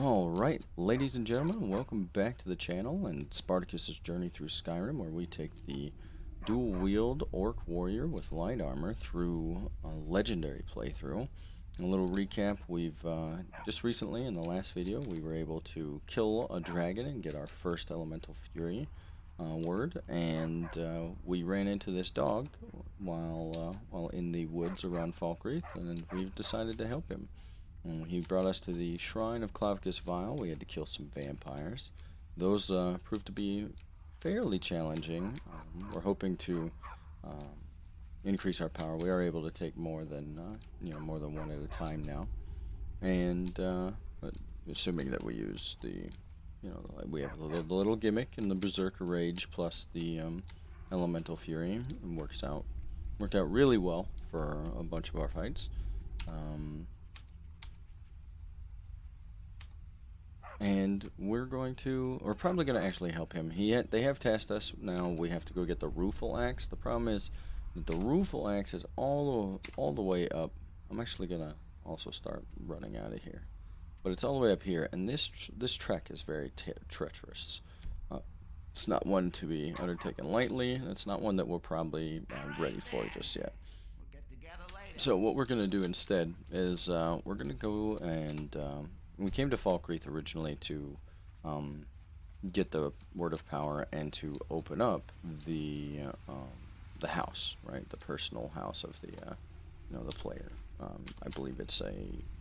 Alright, ladies and gentlemen, welcome back to the channel and Spartacus's journey through Skyrim, where we take the dual-wield orc warrior with light armor through a legendary playthrough. A little recap, we've just recently, in the last video, we were able to kill a dragon and get our first elemental fury word, and we ran into this dog while in the woods around Falkreath, and we've decided to help him. He brought us to the Shrine of Clavicus Vile. We had to kill some vampires. Those proved to be fairly challenging. We're hoping to increase our power. We are able to take more than more than one at a time now, and but assuming that we use the we have the little gimmick in the Berserker Rage plus the Elemental Fury. It worked out really well for a bunch of our fights. And we're probably going to actually help him. They have tasked us. Now we have to go get the Rueful Axe. The problem is that the Rueful Axe is all the way up. I'm actually going to also start running out of here. But it's all the way up here, and this trek is very treacherous. It's not one to be undertaken lightly, and it's not one that we're probably ready for just yet. So what we're going to do instead is we're going to go and... we came to Falkreath originally to get the Word of Power and to open up the house, right? The personal house of the the player. I believe it's a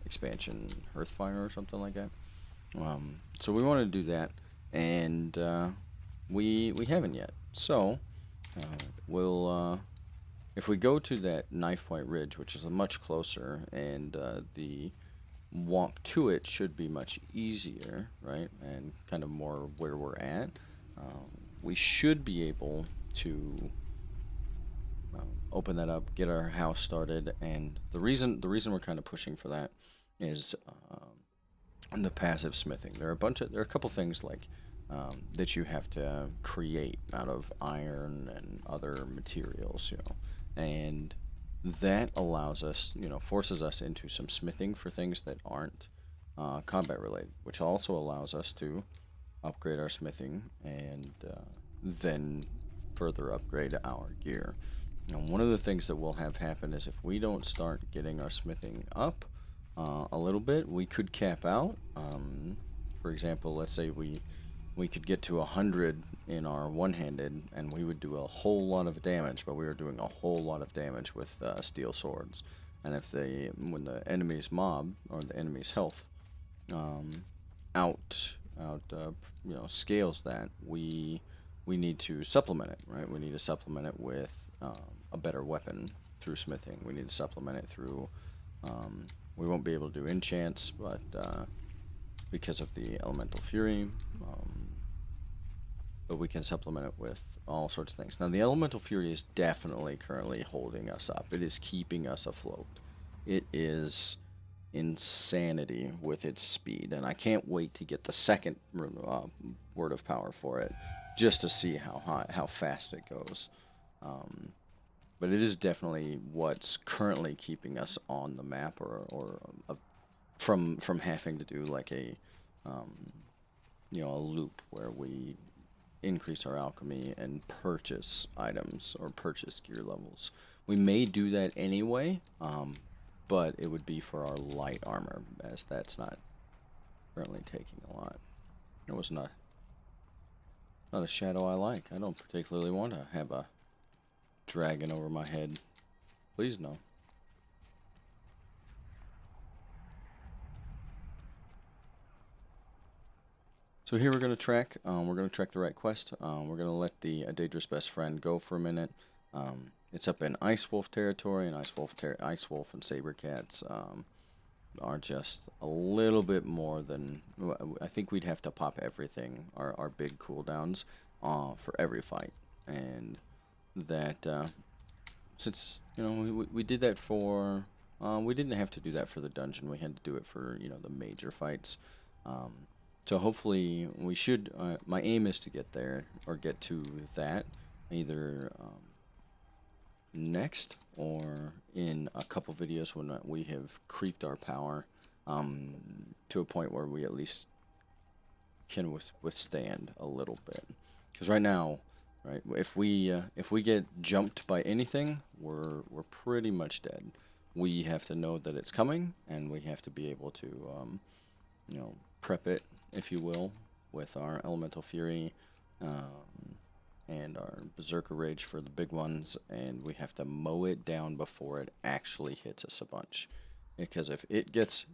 expansion Hearthfire or something like that. So we want to do that, and we haven't yet. So we'll if we go to that Knife Point Ridge, which is much closer, and the walk to it should be much easier, right? And kind of more where we're at. We should be able to open that up, get our house started, and the reason we're kind of pushing for that is the passive smithing. There are a couple things like that you have to create out of iron and other materials, and that allows us, forces us into some smithing for things that aren't combat related, which also allows us to upgrade our smithing and then further upgrade our gear. Now, one of the things that will have happen is if we don't start getting our smithing up a little bit, we could cap out. For example, let's say we could get to 100 in our one-handed, and we would do a whole lot of damage, but we were doing a whole lot of damage with steel swords. And when the enemy's mob or the enemy's health scales that, we need to supplement it, right? We need to supplement it with a better weapon through smithing. We need to supplement it through. We won't be able to do enchants, but because of the Elemental Fury. But we can supplement it with all sorts of things. Now, the Elemental Fury is definitely currently holding us up. It is keeping us afloat. It is insanity with its speed, and I can't wait to get the second Word of Power for it, just to see how fast it goes. But it is definitely what's currently keeping us on the map, or from having to do like a loop where we increase our alchemy and purchase items or purchase gear levels. We may do that anyway, but it would be for our light armor, as that's not currently taking a lot. It was not a shadow I like. I don't particularly want to have a dragon over my head. Please no. So here we're going to trek. We're going to trek the right quest. We're going to let the Daedra's best friend go for a minute. It's up in Ice Wolf territory, and Ice Wolf and Saber Cats are just a little bit more than... I think we'd have to pop everything, our big cooldowns, for every fight. And that, since, we did that for... we didn't have to do that for the dungeon. We had to do it for, the major fights. So hopefully we should, my aim is to get there, or get to that, either next or in a couple videos when we have creeped our power to a point where we at least can withstand a little bit. Because right now, right, if we get jumped by anything, we're pretty much dead. We have to know that it's coming, and we have to be able to, you know, prep it, if you will, with our Elemental Fury and our Berserker Rage for the big ones, and we have to mow it down before it actually hits us a bunch. Because if it gets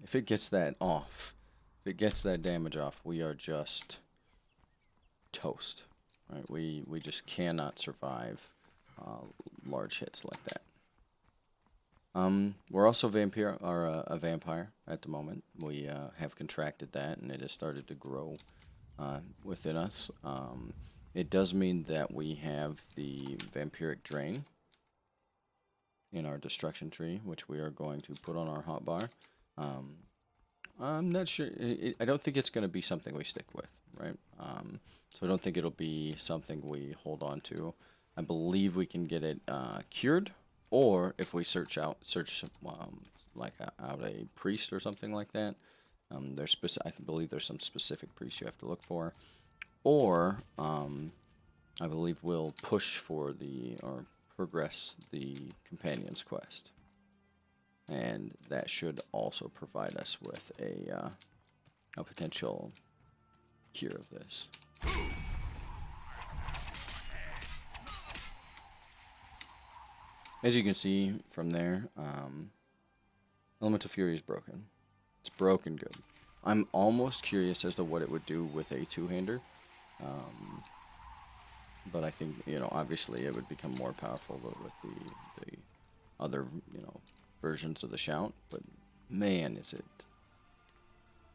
that off, if it gets that damage off, we are just toast. Right? We just cannot survive large hits like that. We're also a vampire at the moment. We have contracted that, and it has started to grow within us. It does mean that we have the vampiric drain in our destruction tree, which we are going to put on our hotbar. I'm not sure. I don't think it's going to be something we stick with, right? So I don't think it'll be something we hold on to. I believe we can get it cured, or if we search out a priest or something like that. I believe there's some specific priests you have to look for, or I believe we'll push for or progress the companion's quest, and that should also provide us with a potential cure of this. As you can see from there, Elemental Fury is broken. It's broken good. I'm almost curious as to what it would do with a two-hander. But I think, you know, obviously it would become more powerful with the other, you know, versions of the shout. But man, is it...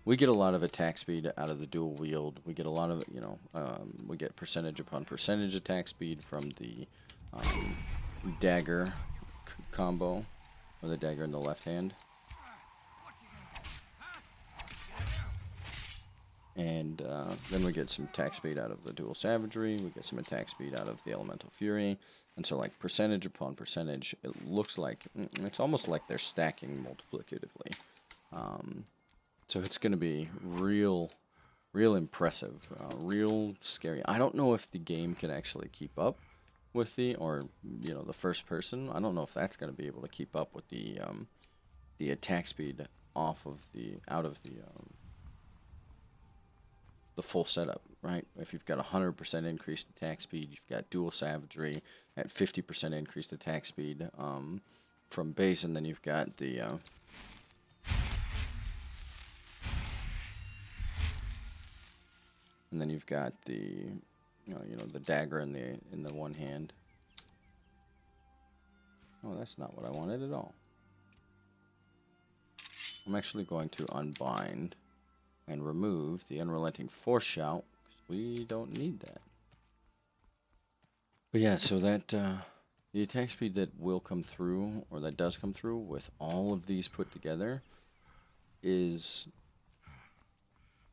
We get a lot of attack speed out of the dual wield. We get a lot of, you know, we get percentage upon percentage attack speed from the dagger combo, or the dagger in the left hand. And then we get some attack speed out of the dual savagery. We get some attack speed out of the elemental fury. And so, like, percentage upon percentage, it looks like, it's almost like they're stacking multiplicatively. So it's going to be real impressive, real scary. I don't know if the game can actually keep up with or, you know, the first person. I don't know if that's going to be able to keep up with the attack speed out of the full setup, right? If you've got 100% increased attack speed, you've got dual savagery at 50% increased attack speed from base, and then you've got the the dagger in the one hand. Oh, that's not what I wanted at all. I'm actually going to unbind and remove the unrelenting force shout, because we don't need that. But yeah, so that the attack speed that will come through, or that does come through with all of these put together, is...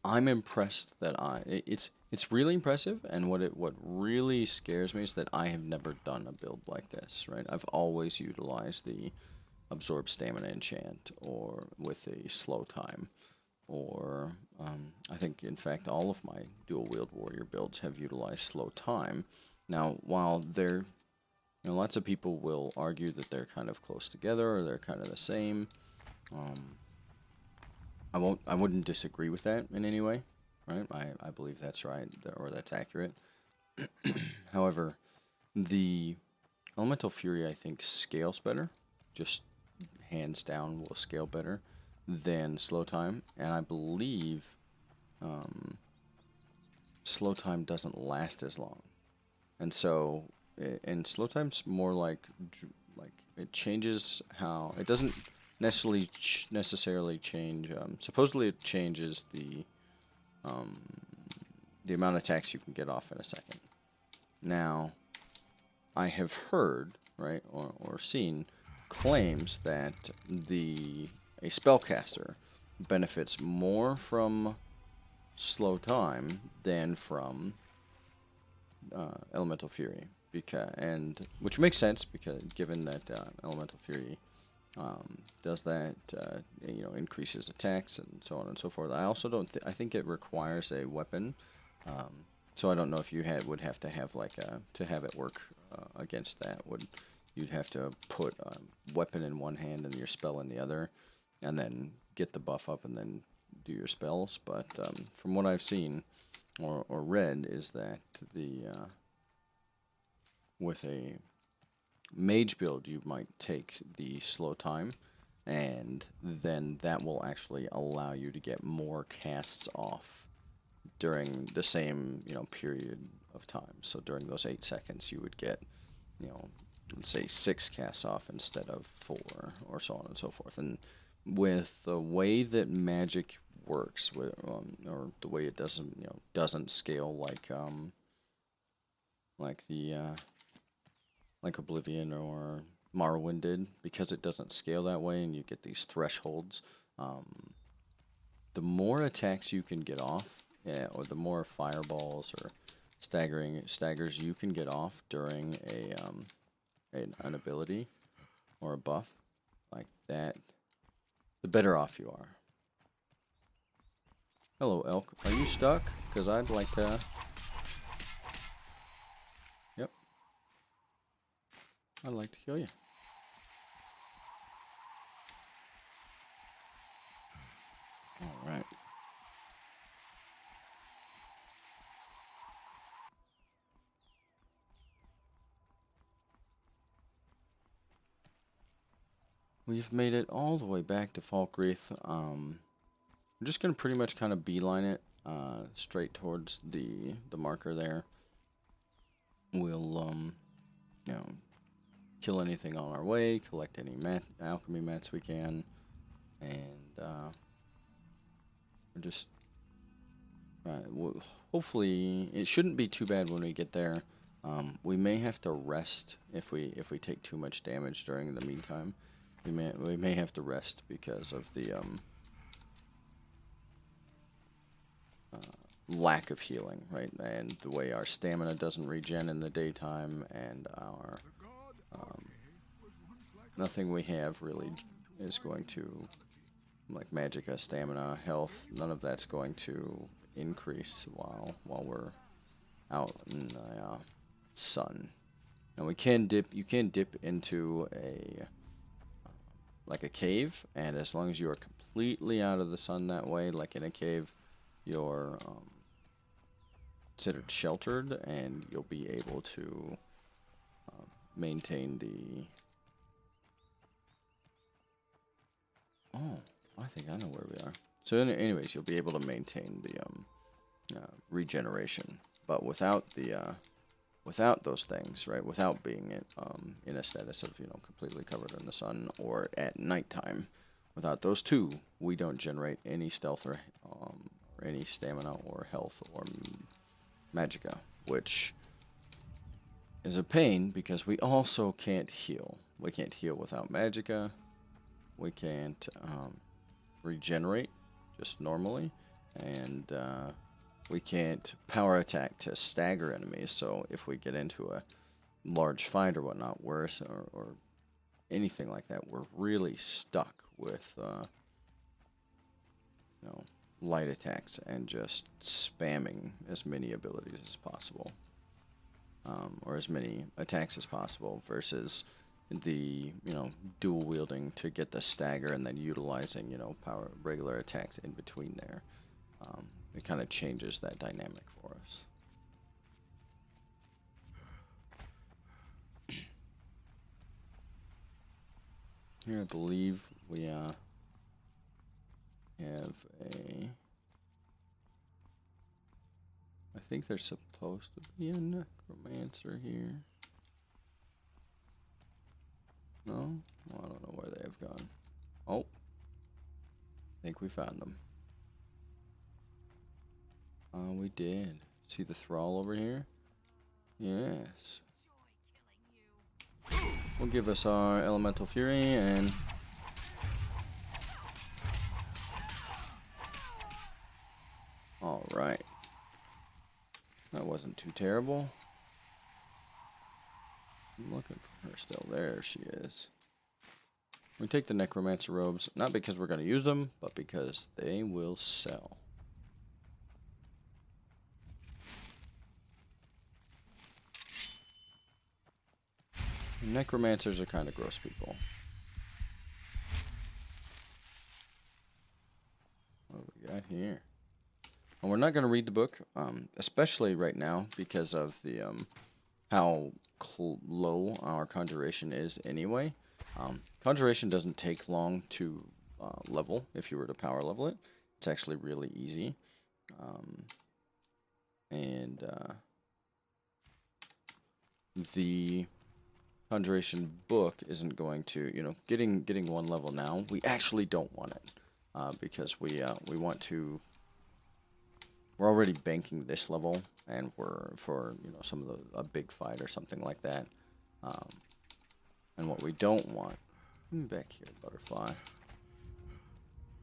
I'm impressed that it's really impressive, and what really scares me is that I have never done a build like this, right? I've always utilized the absorb stamina enchant, or with a slow time, or I think in fact all of my dual wield warrior builds have utilized slow time. Now, while they're, you know, lots of people will argue that they're kind of close together, or they're kind of the same. I wouldn't disagree with that in any way, right? I believe that's right, or that's accurate. However, the Elemental Fury, I think, scales better. Just hands down will scale better than Slow Time. And I believe Slow Time doesn't last as long. And so, and Slow Time's more like it changes how... It doesn't necessarily change. Supposedly it changes the amount of attacks you can get off in a second. Now, I have heard, right, or seen claims that a spellcaster benefits more from slow time than from Elemental Fury, which makes sense, because given that Elemental Fury does that, you know, increases attacks and so on and so forth. I also don't, I think it requires a weapon, so I don't know if you would have to have like to have it work against that. You'd have to put a weapon in one hand and your spell in the other, and then get the buff up and then do your spells. But from what I've seen or read is that with a mage build, you might take the slow time, and then that will actually allow you to get more casts off during the same, you know, period of time. So during those 8 seconds, you would get, you know, let's say 6 casts off instead of 4, or so on and so forth. And with the way that magic works, with or the way it doesn't, you know, doesn't scale like like Oblivion or Morrowind did, because it doesn't scale that way, and you get these thresholds. The more attacks you can get off, or the more fireballs or staggers you can get off during an ability or a buff like that, the better off you are. Hello, elk. Are you stuck? Because I'd like to... Yep. I'd like to kill you. Alright. We've made it all the way back to Falkreath. I'm just going to pretty much kind of beeline it straight towards the marker there. We'll, you know, kill anything on our way, collect any alchemy mats we can, and just hopefully it shouldn't be too bad when we get there. We may have to rest if we take too much damage during the meantime. We may have to rest because of the lack of healing, right? And the way our stamina doesn't regen in the daytime, and our nothing we have really is going to, like magicka, stamina, health, none of that's going to increase while we're out in the sun. And we can dip. You can dip into a like a cave, and as long as you are completely out of the sun that way, like in a cave, you're considered sheltered, and you'll be able to maintain the... Oh, I think I know where we are. So anyways, you'll be able to maintain the regeneration, but without the without those things, right? Without being in a status of, you know, completely covered in the sun, or at nighttime, without those two, we don't generate any stealth or any stamina or health or magicka, which is a pain because we also can't heal. We can't heal without magicka. We can't regenerate just normally, and we can't power attack to stagger enemies. So if we get into a large fight or whatnot, worse or anything like that, we're really stuck with you know, light attacks and just spamming as many abilities as possible, or as many attacks as possible, versus the, you know, dual wielding to get the stagger and then utilizing, you know, regular attacks in between there. It kind of changes that dynamic for us. Here I believe we have a... I think there's supposed to be a necromancer here. No? Well, I don't know where they have gone. Oh. I think we found them. We did. See the thrall over here? Yes. We'll give us our elemental fury and... Alright. That wasn't too terrible. I'm looking for her still. There she is. We take the necromancer robes, not because we're going to use them, but because they will sell. Necromancers are kind of gross people. What do we got here? And we're not going to read the book, especially right now because of the how low our conjuration is anyway. Conjuration doesn't take long to level if you were to power level it. It's actually really easy. The conjuration book isn't going to, you know, getting one level now. We actually don't want it because we want to. We're already banking this level, and we're for, you know, some of a big fight or something like that. And what we don't want. Come back here, butterfly.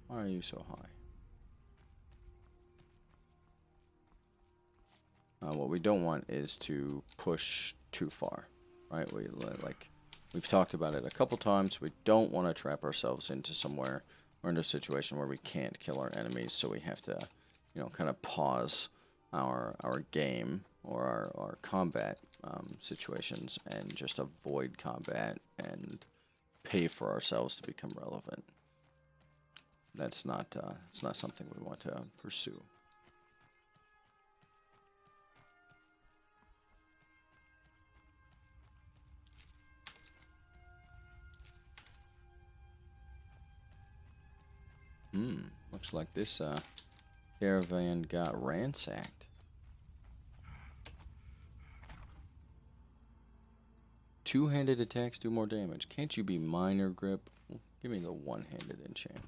Why are you so high? What we don't want is to push too far, right? We've talked about it a couple times. We don't want to trap ourselves into somewhere or into a situation where we can't kill our enemies, so we have to, you know, kind of pause our game or our combat situations and just avoid combat and pay for ourselves to become relevant. That's not it's not something we want to pursue. Looks like this caravan got ransacked. Two-handed attacks do more damage. Can't you be minor grip? Give me the one-handed enchant.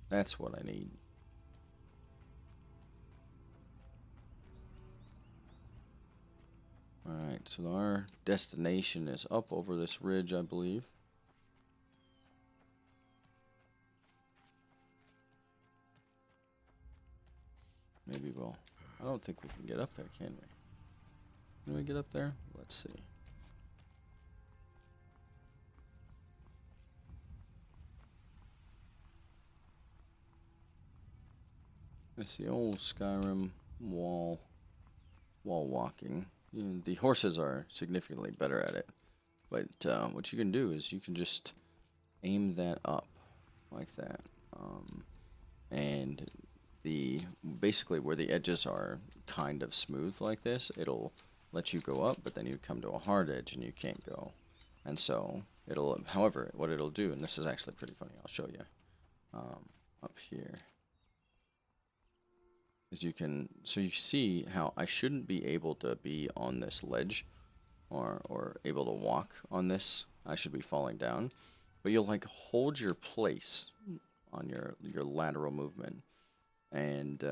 That's what I need. Alright, so our destination is up over this ridge, I believe. Maybe we'll... I don't think we can get up there, can we? Can we get up there? Let's see. It's the old Skyrim wall walking. You know, the horses are significantly better at it. But what you can do is you can just aim that up like that. And basically where the edges are kind of smooth like this, it'll let you go up, but then you come to a hard edge and you can't go. And so it'll, however, what it'll do, and this is actually pretty funny, I'll show you up here, is you can, so you see how I shouldn't be able to be on this ledge or able to walk on this. I should be falling down, but you'll like hold your place on your lateral movement. And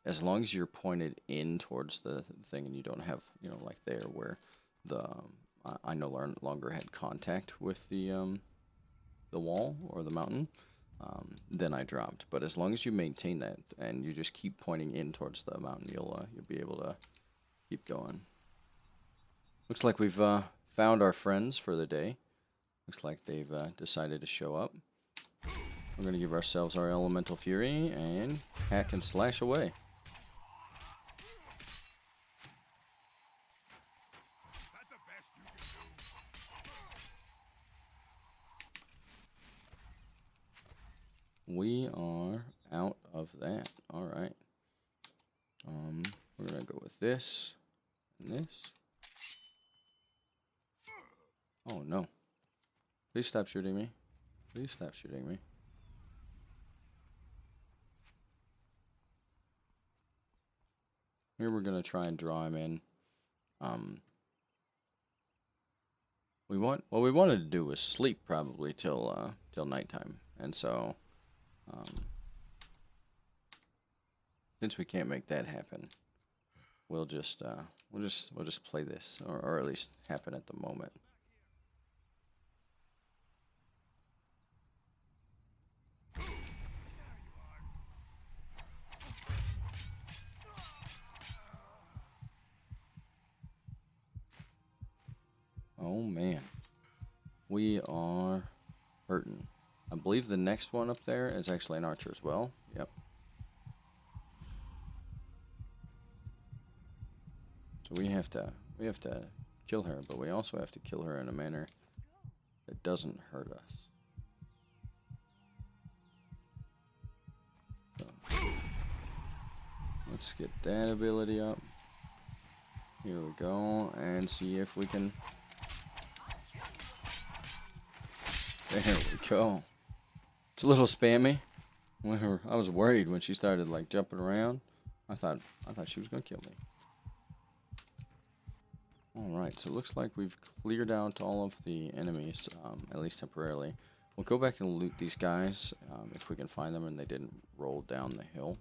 as long as you're pointed in towards the thing and you don't have, you know, like there where I no longer had contact with the wall or the mountain, then I dropped. But as long as you maintain that and you just keep pointing in towards the mountain, you'll be able to keep going. Looks like we've found our friends for the day. Looks like they've decided to show up. We're going to give ourselves our elemental fury and hack and slash away. We are out of that. Alright. We're going to go with this and this. Oh no. Please stop shooting me. Please stop shooting me. Here we're going to try and draw him in. What we wanted to do was sleep probably till nighttime. And so since we can't make that happen, we'll just play this, or at least happen at the moment. Oh man, we are hurting. I believe the next one up there is actually an archer as well. Yep. So we have to kill her, but we also have to kill her in a manner that doesn't hurt us. So, let's get that ability up. Here we go, and see if we can. There we go. It's a little spammy. I was worried when she started like jumping around. I thought she was gonna kill me. Alright, so it looks like we've cleared out all of the enemies, at least temporarily. We'll go back and loot these guys, if we can find them and they didn't roll down the hill.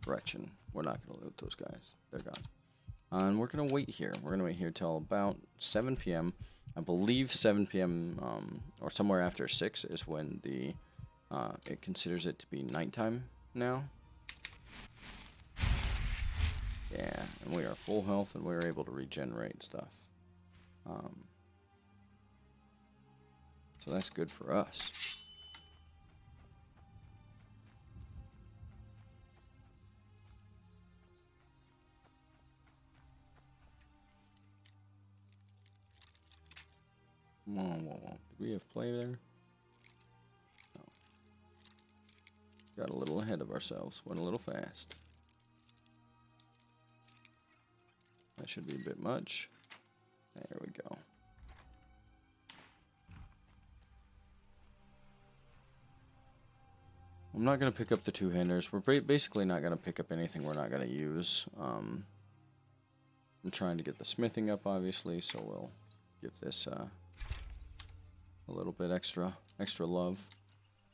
Correction, we're not going to loot those guys. They're gone. And we're going to wait here. We're going to wait here till about 7 p.m. I believe 7 p.m. Or somewhere after 6 is when the it considers it to be nighttime now. Yeah, and we are full health and we're able to regenerate stuff. So that's good for us. Whoa. Did we have play there? No. Got a little ahead of ourselves. Went a little fast. That should be a bit much. There we go. I'm not going to pick up the two-handers. We're basically not going to pick up anything we're not going to use. I'm trying to get the smithing up, obviously, so we'll give this a little bit extra love.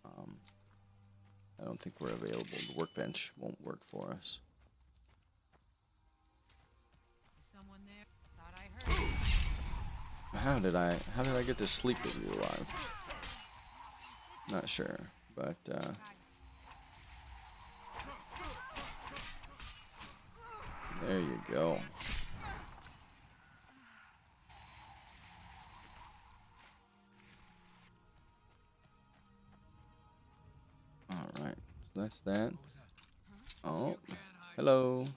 I don't think we're available. The workbench won't work for us. Someone there? Thought I heard. How did I get to sleep with you alive? Not sure, but there you go. Alright, so that's that. Oh, hello.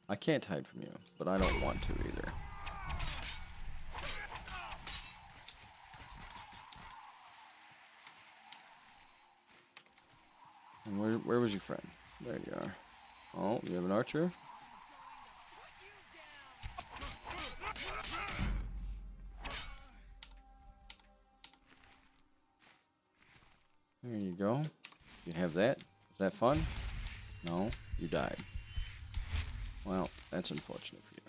I can't hide from you, but I don't want to either. And where was your friend? There you are. Oh, you have an archer? There you go. You have that. Is that fun? No, you died. Well, that's unfortunate for you.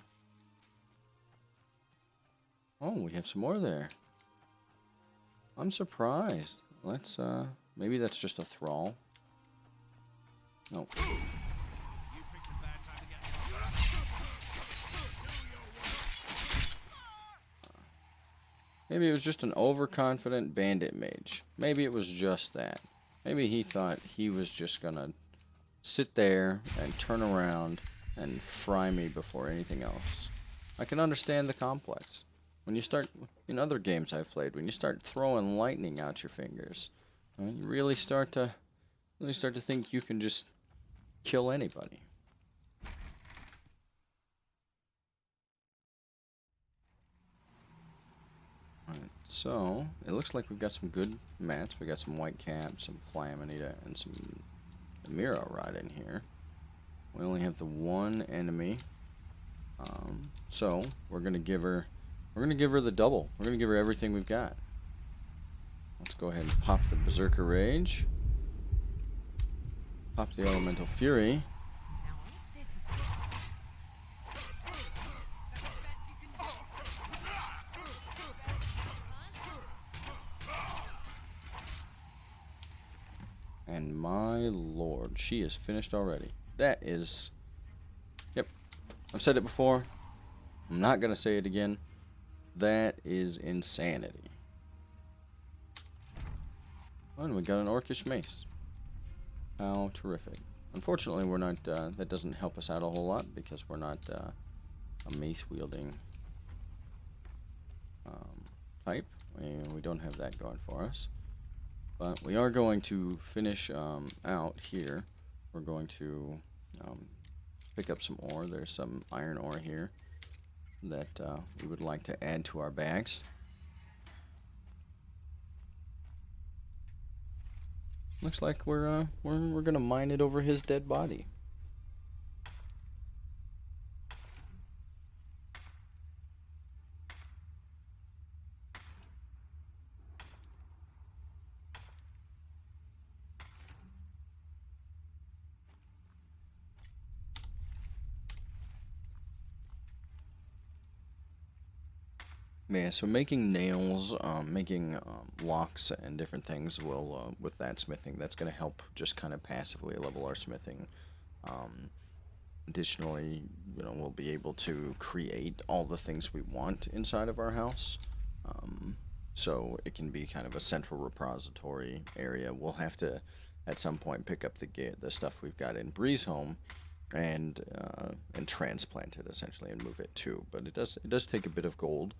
Oh, we have some more there. I'm surprised. Let's, maybe that's just a thrall. No. Maybe it was just an overconfident bandit mage. Maybe it was just that. Maybe he thought he was just gonna sit there and turn around and fry me before anything else. I can understand the complex. When you start, in other games I've played, when you start throwing lightning out your fingers, you really start to think you can just kill anybody. Alright, so it looks like we've got some good mats. We got some white caps, some flaminita, and some Mira right in here. We only have the one enemy, so we're gonna give her the double. We're gonna give her everything we've got. Let's go ahead and pop the Berserker Rage, pop the Elemental Fury. Now this is And my lord, she is finished already. That is... Yep. I've said it before. I'm not going to say it again. That is insanity. Oh, and we got an Orcish Mace. How terrific. Unfortunately, we're not... that doesn't help us out a whole lot because we're not a mace-wielding type. and we don't have that going for us. But we are going to finish out here. We're going to pick up some ore. There's some iron ore here that we would like to add to our bags. Looks like we're gonna mine it over his dead body. Yeah, so making nails, making locks and different things will, with that smithing, that's going to help just kind of passively level our smithing. Additionally, you know, we'll be able to create all the things we want inside of our house. So it can be kind of a central repository area. We'll have to, at some point, pick up the stuff we've got in Bree's home and transplant it essentially and move it too. But it does take a bit of gold.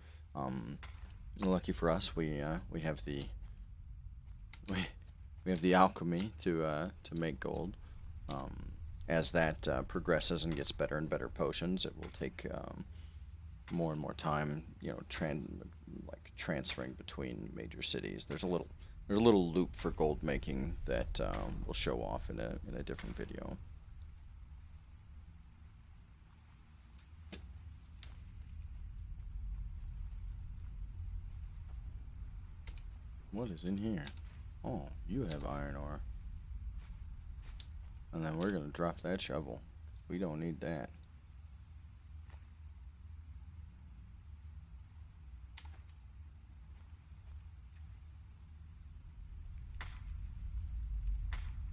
Lucky for us, we have the alchemy to make gold. As that progresses and gets better and better potions, it will take more and more time, you know, transferring between major cities. There's a little loop for gold making that we'll show off in a different video. What is in here? Oh, you have iron ore. And then we're gonna drop that shovel. We don't need that.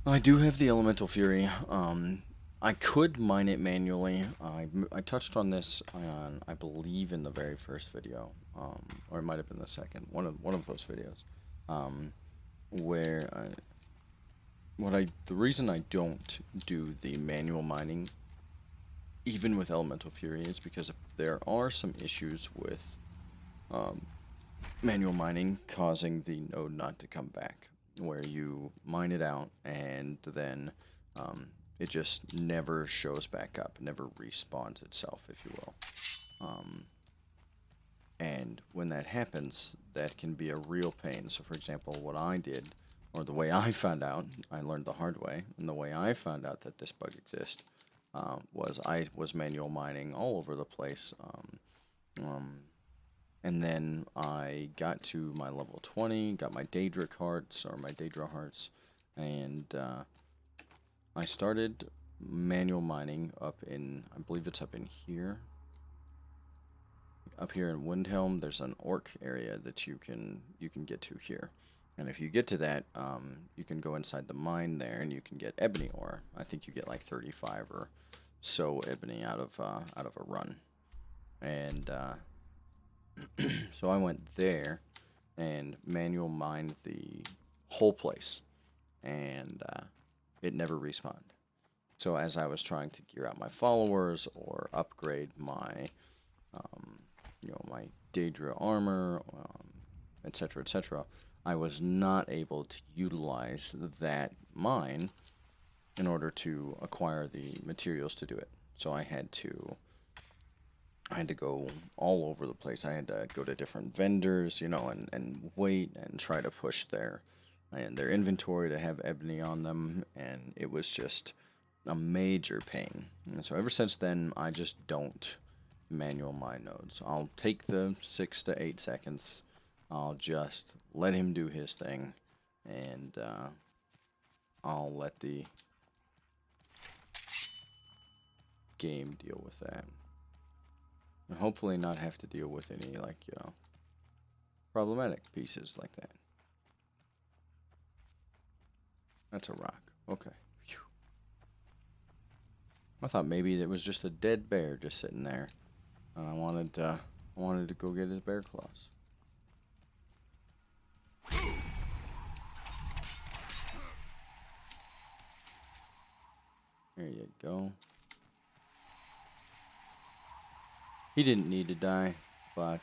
I do have the elemental fury. I could mine it manually. I touched on this on, I believe, in the very first video, or it might have been the second. One of those videos. Where the reason I don't do the manual mining, even with elemental fury, is because there are some issues with manual mining causing the node not to come back, where you mine it out and then it just never shows back up, never respawns itself, if you will. And when that happens, that can be a real pain. So for example, what I did, or the way I found out, I learned the hard way, and the way I found out that this bug exists was I was manual mining all over the place. And then I got to my level 20, got my Daedra hearts, and I started manual mining up in, I believe it's up in here. Up here in Windhelm, there's an orc area that you can get to here, and if you get to that, you can go inside the mine there, and you can get ebony ore. I think you get like 35 or so ebony out of a run, and so I went there and manual mined the whole place, and it never respawned. So as I was trying to gear out my followers or upgrade my my Daedra armor, etc., etc., I was not able to utilize that mine in order to acquire the materials to do it. So I had to go all over the place. I had to go to different vendors, you know, and wait and try to push their inventory to have ebony on them, and it was just a major pain. And so ever since then, I just don't manual mine nodes. I'll take the 6 to 8 seconds. I'll just let him do his thing, and I'll let the game deal with that. And hopefully not have to deal with any, like, you know, problematic pieces like that. That's a rock. Okay. Phew. I thought maybe it was just a dead bear just sitting there. And I wanted to go get his bear claws. There you go. He didn't need to die, but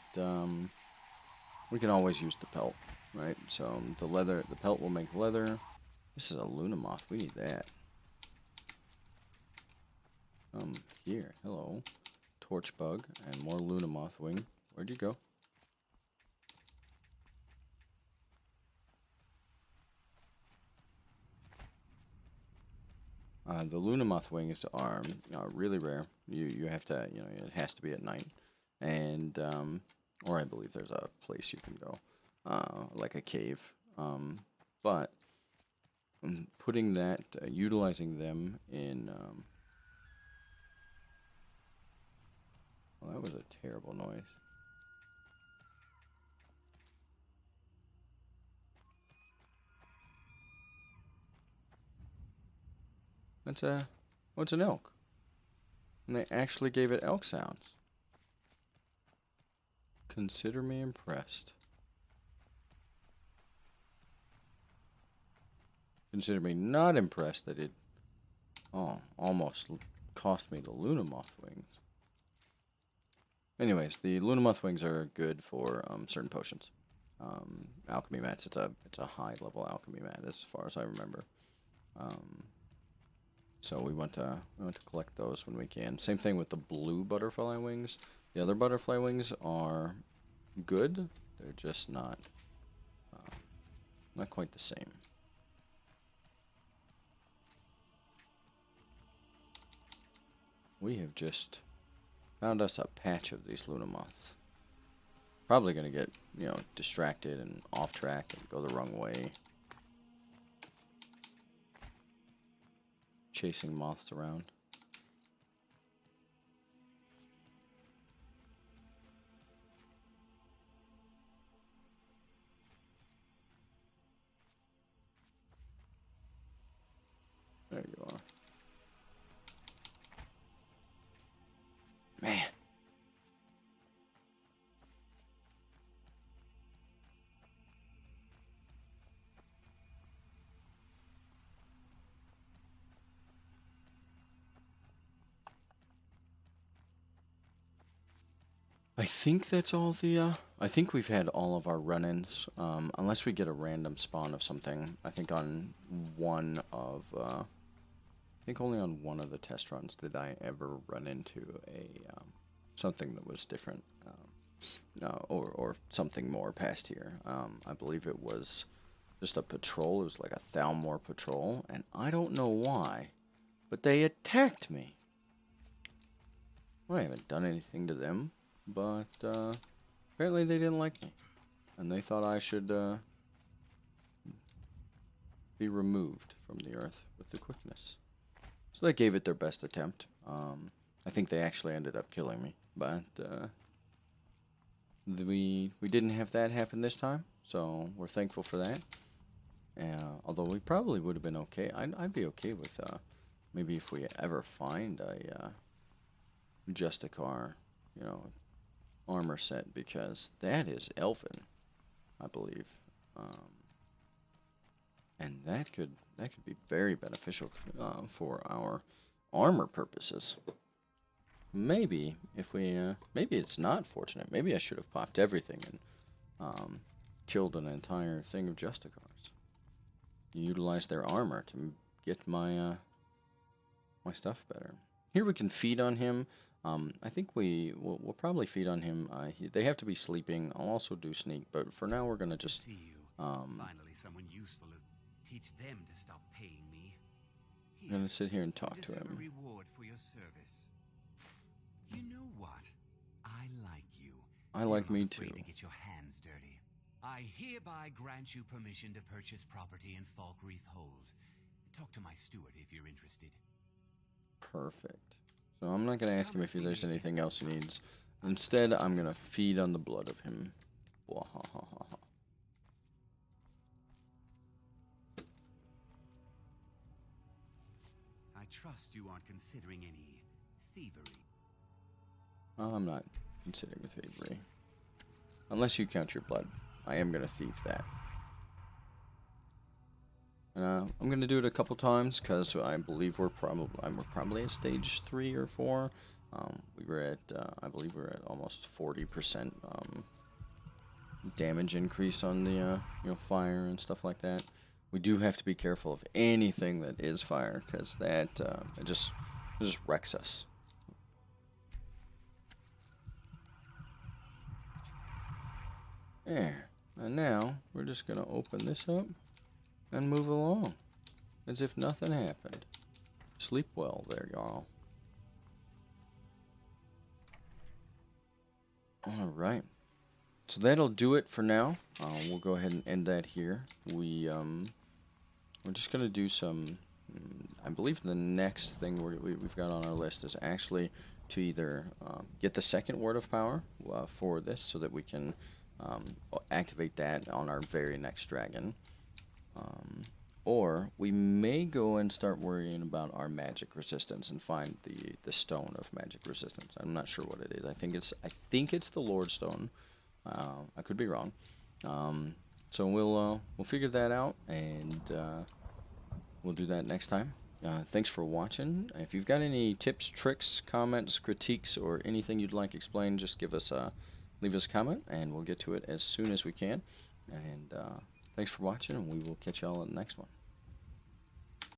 we can always use the pelt, right? So the leather, the pelt will make leather. This is a Lunamoth. We need that. Here, hello. Torch bug and more Lunamoth wing. Where'd you go? The Lunamoth wings are really rare. You have to, you know, it has to be at night. And, or I believe there's a place you can go, like a cave. But putting that, utilizing them in, well, that was a terrible noise. That's a, what's an elk? And they actually gave it elk sounds. Consider me impressed. Consider me not impressed that it, almost cost me the Lunamoth wings. Anyways, the Lunamoth wings are good for certain potions. Alchemy mats. It's a high level alchemy mat as far as I remember. So we want to collect those when we can. Same thing with the blue butterfly wings. The other butterfly wings are good. They're just not quite the same. We have just found us a patch of these Lunamoths. Probably gonna get, you know, distracted and off track and go the wrong way. Chasing moths around. There you are. Man. I think that's all the, I think we've had all of our run-ins, unless we get a random spawn of something. I think on one of, I think only on one of the test runs did I ever run into a, something that was different, or something more past here. I believe it was just a patrol. It was like a Thalmor patrol, and I don't know why, but they attacked me. Well, I haven't done anything to them. But, apparently they didn't like me. And they thought I should, be removed from the earth with the quickness. So they gave it their best attempt. I think they actually ended up killing me. But, we didn't have that happen this time. So we're thankful for that. Although we probably would have been okay. I'd be okay with, maybe if we ever find a, Justicar, you know, armor set, because that is elfin, I believe, and that could be very beneficial for our armor purposes. Maybe if we maybe it's not fortunate. Maybe I should have popped everything and killed an entire thing of Justicars. Utilize their armor to get my my stuff better. Here we can feed on him. I think we'll probably feed on him. They have to be sleeping. I'll also do sneak, but for now we're gonna just. Finally, someone useful to teach them to stop paying me. I'm gonna sit here and talk to him. A reward for your service. You know what? I like you. I like me too. To get your hands dirty. I hereby grant you permission to purchase property in Falkreath Hold. Talk to my steward if you're interested. Perfect. So I'm not going to ask him if there's anything else he needs. Instead, I'm going to feed on the blood of him. Wahahaha. I trust you aren't considering any thievery. I'm not considering thievery. Unless you count your blood. I am going to thieve that. I'm going to do it a couple times, because I believe we're probably at stage 3 or 4. We were at, I believe we're at almost 40% damage increase on the fire and stuff like that. We do have to be careful of anything that is fire, because that it just wrecks us. There. And now we're just gonna open this up and move along as if nothing happened. Sleep well there, y'all. Alright. So that'll do it for now. We'll go ahead and end that here. We're just going to do some... I believe the next thing we've got on our list is actually to either get the second Word of Power for this, so that we can activate that on our very next dragon. Or we may go and start worrying about our magic resistance and find the stone of magic resistance. I'm not sure what it is. I think it's the Lord Stone. I could be wrong. So we'll figure that out, and we'll do that next time. Thanks for watching. If you've got any tips, tricks, comments, critiques, or anything you'd like explained, just leave us a comment, and we'll get to it as soon as we can. And thanks for watching, and we will catch y'all in the next one.